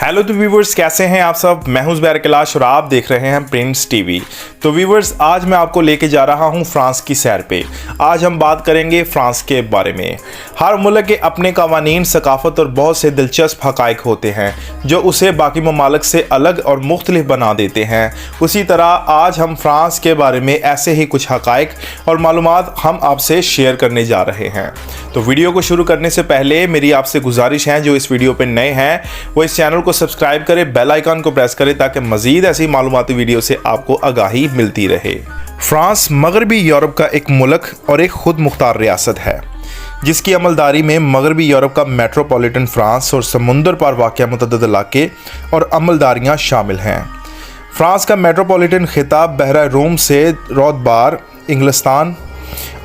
Hello तो viewers, कैसे हैं आप सब। मैं हूं ज़ुबैर कैलाश और आप देख रहे हैं प्रिंस टीवी। तो व्यूवर्स, आज मैं आपको लेके जा रहा हूं फ्रांस की सैर पे। आज हम बात करेंगे फ्रांस के बारे में। हर मुल्क के अपने कवानीन, सकाफत और बहुत से दिलचस्प हक़ाइक़ होते हैं जो उसे बाकी ममालिक से अलग और मुख्तलिफ बना देते हैं। उसी तरह आज हम फ्रांस के बारे में ऐसे ही कुछ हक़ाइक़ और मालूमात हम आपसे शेयर करने जा रहे हैं। तो वीडियो को शुरू करने से पहले मेरी आपसे गुजारिश है, जो इस वीडियो पर नए हैं वो इस चैनल को सब्सक्राइब करें, बेल आइकन को प्रेस करें ताकि मजीद ऐसी मालूमाती वीडियो से आपको आगाही मिलती रहे। फ्रांस मगरबी यूरोप का एक मुल्क और एक खुद मुख्तार रियासत है, जिसकी अमलदारी में मगरबी यूरोप का मेट्रोपॉलिटन फ्रांस और समुंदर पर वाक़या मुतअद्दिद इलाके और अमलदारियाँ शामिल हैं। फ्रांस का मेट्रोपॉलिटन खिताब बहरा रूम से रोदबार इंग्लिस्तान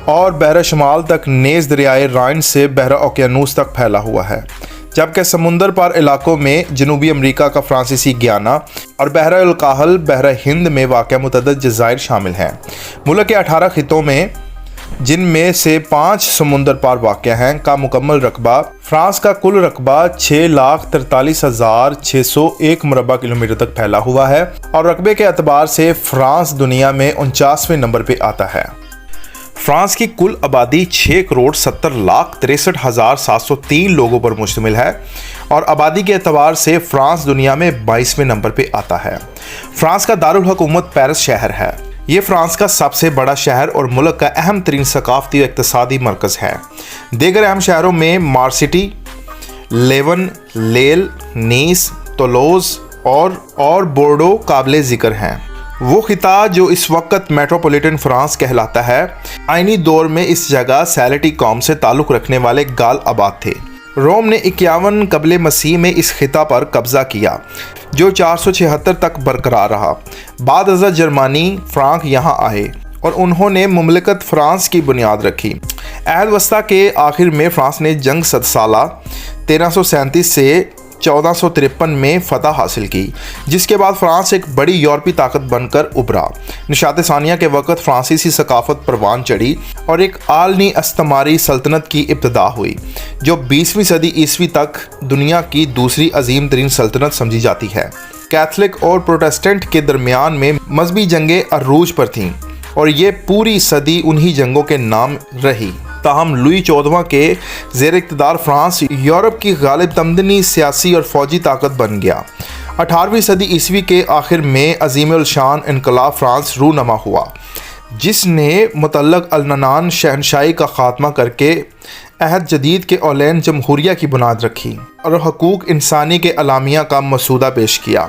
और बहरा शुमाल तक नेज़ दरियाए राइन से बहरा ओकियानूस तक फैला हुआ है, जबकि समुंदर पार इलाकों में जनूबी अमेरिका का फ्रांसीसी गियाना और बहरा अल काहल, बहरा हिंद में वाक़या मुतअद्दिद जज़ायर शामिल हैं। मुल्क के 18 खितों में, जिनमें से 5 समुंदर पार वाक़या हैं, का मुकम्मल रकबा फ्रांस का कुल रकबा 6,43,601 मुरबा किलोमीटर तक फैला हुआ है और रकबे के एतबार से फ्रांस दुनिया में 49वें नंबर पर आता है। फ्रांस की कुल आबादी 6,70,63,703 लोगों पर मुश्तमिल है और आबादी के एतबार से फ्रांस दुनिया में 22वें नंबर पर आता है। फ्रांस का दारुल हुकूमत पेरिस शहर है। ये फ्रांस का सबसे बड़ा शहर और मुल्क का अहम तरीन सकाफती और इक़्तिसादी मरकज़ है। दीगर अहम शहरों में मार्सिटी, लेवन, लेल, नीस, तुलोज़ और बोर्डो काबिल ज़िक्र हैं। वो खिता जो इस वक्त मेट्रोपॉलिटन फ्रांस कहलाता है, आइनी दौर में इस जगह सैलेटी कौम से ताल्लुक़ रखने वाले गाल आबाद थे। रोम ने 51 कबले मसीह में इस खिता पर कब्ज़ा किया, जो 476 तक बरकरार रहा। बाद अज़ जर्मनी फ्रांक यहाँ आए और उन्होंने मुमलिकत फ्रांस की बुनियाद रखी। अहद वस्ता के आखिर में फ्रांस ने जंग सदसाला 1337 से 1453 में फतह हासिल की, जिसके बाद फ्रांस एक बड़ी यूरोपीय ताकत बनकर उभरा। निशात सानिया के वक़्त फ्रांसीसी सकाफत परवान चढ़ी और एक आलमी अस्तमारी सल्तनत की इब्तिदा हुई, जो 20वीं सदी ईस्वी तक दुनिया की दूसरी अजीम तरीन सल्तनत समझी जाती है। कैथलिक और प्रोटेस्टेंट के दरमियान में मजहबी जंगें अरूज पर थीं और ये पूरी सदी उन्हीं जंगों के नाम रही। ताहम लुई 14वां के ज़ेर इक़्तिदार फ्रांस यूरोप की गालिब तमदनी सियासी और फ़ौजी ताकत बन गया। 18वीं सदी ईस्वी के आखिर में अज़ीम उल शान इनकलाब फ्रांस रूनमा हुआ, जिसने मुतल्लक़ अल-ननान शहनशाही का ख़ात्मा करके अहद जदीद के औलैन जमहूरिया की बुनियाद रखी और हकूक़ इंसानी के अलामिया का मसूदा पेश किया,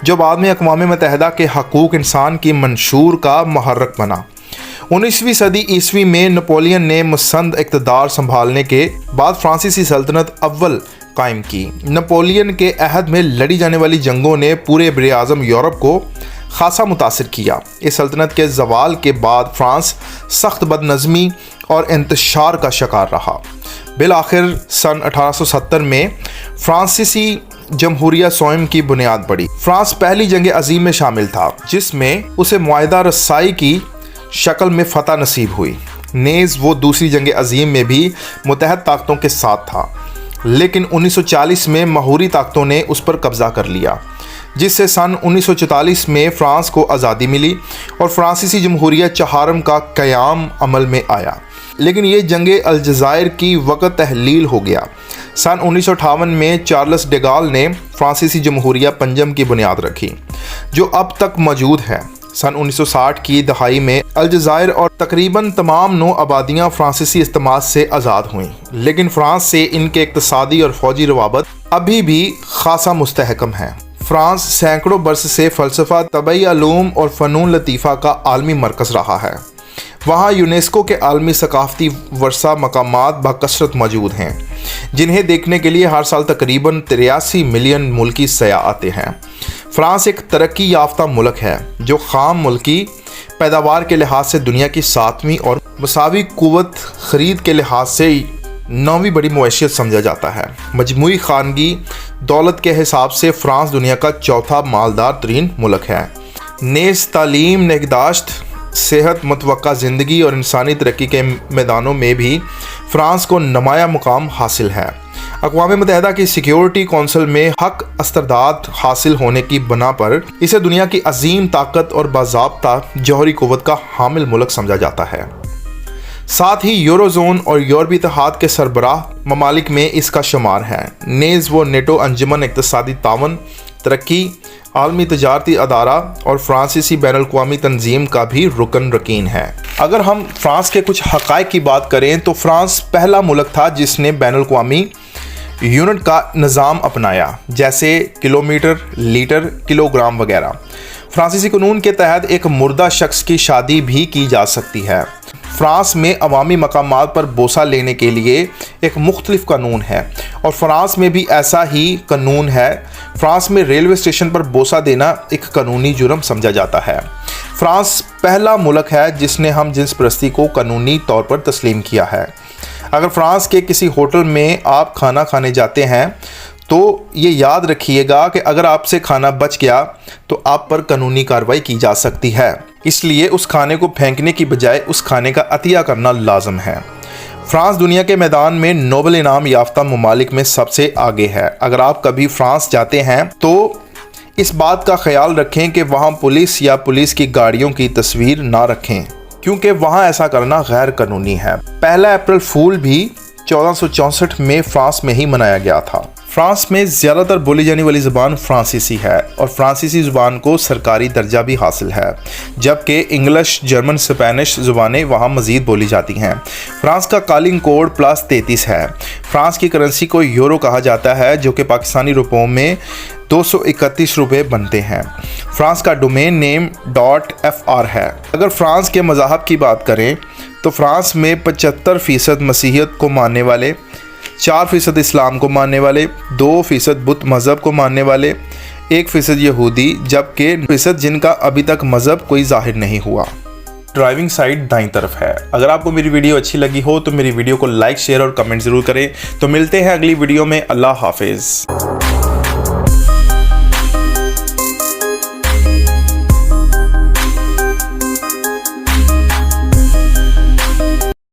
जो बाद में अक़वाम मुत्तहिदा के हकूक़ इंसान की मंशूर का मुहर्रक बना। 19वीं सदी ईस्वी में नेपोलियन ने मुसंद इक़्तिदार संभालने के बाद फ्रांसीसी सल्तनत अव्वल कायम की। नेपोलियन के अहद में लड़ी जाने वाली जंगों ने पूरे बरे-आज़म यूरोप को खासा मुतासिर किया। इस सल्तनत के ज़वाल के बाद फ्रांस सख्त बदनज़मी और इंतशार का शिकार रहा। बिलाखिर सन 1870 में फ्रांसीसी जमहूरिया सोम की बुनियाद पड़ी। फ्रांस पहली जंग अज़ीम में शामिल था, जिसमें उसे मुआहिदा रसाई की शक्ल में फतह नसीब हुई। नेज़ वो दूसरी जंग अज़ीम में भी मुतहद ताकतों के साथ था, लेकिन 1940 में महूरी ताकतों ने उस पर कब्ज़ा कर लिया, जिससे सन 1944 में फ़्रांस को आज़ादी मिली और फ्रांसीसी जमहूरिया चहारम का क़याम अमल में आया। लेकिन ये जंग अलजायर की वक़्त तहलील हो गया। सन 1958 में चार्ल्स डे गाल ने फ्रांसीसी जमहूरिया पंजम की बुनियाद रखी, जो अब तक मौजूद है। सन 1960 की दहाई में अलजायर और तकरीबन तमाम नौ आबादियाँ फ्रांसीसी इस्तेमाल से आज़ाद हुईं, लेकिन फ्रांस से इनके इक़्तिसादी और फ़ौजी रवाबत अभी भी खासा मुस्तहकम है। फ्रांस सैकड़ों बरस से फ़लसफ़ा, तबई अलूम और फ़नून लतीफ़ा का आलमी मरकज़ रहा है। वहाँ यूनेस्को के आलमी सकाफ़ती वर्सा मकामात बकसरत मौजूद हैं, जिन्हें देखने के लिए हर साल तकरीबन 83 मिलियन मुल्की सयाह आते हैं। फ्रांस एक तरक्की याफ्ता मुल्क है, जो ख़ाम मुल्की पैदावार के लिहाज से दुनिया की 7वीं और मसावी क़ुव्वत ख़रीद के लिहाज से 9वीं बड़ी मुआशियत समझा जाता है। मजमूई खानगी दौलत के हिसाब से फ्रांस दुनिया का चौथा मालदार तरीन मुल्क है। नेज़ तालीम, निगहदाश्त, सेहत, मतवक्का ज़िंदगी और इंसानी तरक्की के मैदानों में भी फ्रांस को नुमाया मुकाम हासिल है। अक़वाम मुत्तहिदा की सिक्योरिटी कौंसिल में हक अस्तरदाद हासिल होने की बना पर इसे दुनिया की अजीम ताकत और बाज़ाब्ता जौहरी क़ुव्वत का हामिल मुल्क समझा जाता है। साथ ही यूरोजोन और यूरोपीय इत्तेहाद के सरबराह ममालिक में इसका शुमार है। नेज़ वो नेटो अंजुमन इक़्तिसादी तावन, तरक्की, आलमी तजारती अदारा और फ्रांसीसी बैनुल-अक़वामी तंजीम का भी रुकन रकीन है। अगर हम फ्रांस के कुछ हक़ाइक़ की बात करें तो फ्रांस पहला मुल्क था जिसने बैनुल-अक़वामी यूनिट का निज़ाम अपनाया, जैसे किलोमीटर, लीटर, किलोग्राम वगैरह। फ्रांसीसी कानून के तहत एक मुर्दा शख्स की शादी भी की जा सकती है। फ्रांस में अवामी मकामात पर बोसा लेने के लिए एक मुख्तलिफ कानून है और फ्रांस में भी ऐसा ही कानून है। फ्रांस में रेलवे स्टेशन पर बोसा देना एक कानूनी जुर्म समझा जाता है। फ्रांस पहला मुल्क है जिसने हम जिन्स परस्ती को कानूनी तौर पर तस्लीम किया है। अगर फ्रांस के किसी होटल में आप खाना खाने जाते हैं तो ये याद रखिएगा कि अगर आपसे खाना बच गया तो आप पर कानूनी कार्रवाई की जा सकती है, इसलिए उस खाने को फेंकने की बजाय उस खाने का अतिया करना लाजम है। फ्रांस दुनिया के मैदान में नोबेल इनाम याफ्ता ममालिक में सबसे आगे है। अगर आप कभी फ्रांस जाते हैं तो इस बात का ख्याल रखें कि वहाँ पुलिस या पुलिस की गाड़ियों की तस्वीर ना रखें, क्योंकि वहाँ ऐसा करना गैर कानूनी है। पहला अप्रैल फूल भी 1464 में फ्रांस में ही मनाया गया था। फ्रांस में ज़्यादातर बोली जाने वाली ज़ुबान फ्रांसीसी है और फ्रांसीसी ज़ुबान को सरकारी दर्जा भी हासिल है, जबकि इंग्लिश, जर्मन, स्पेनिश ज़ुबानें वहाँ मज़ीद बोली जाती हैं। फ्रांस का कॉलिंग कोड +33 है। फ्रांस की करेंसी को यूरो कहा जाता है, जो कि पाकिस्तानी रुपयों में 231 रुपये बनते हैं। फ्रांस का डोमेन नेम .fr है। अगर फ्रांस के मज़हब की बात करें तो फ्रांस में 75% मसीहियत को मानने वाले, 4% इस्लाम को मानने वाले, 2% बुद्ध मज़हब को मानने वाले, 1% यहूदी, जबकि 1% जिनका अभी तक मज़हब कोई ज़ाहिर नहीं हुआ। ड्राइविंग साइड दाईं तरफ है। अगर आपको मेरी वीडियो अच्छी लगी हो तो मेरी वीडियो को लाइक, शेयर और कमेंट ज़रूर करें। तो मिलते हैं अगली वीडियो में। अल्लाह हाफिज़।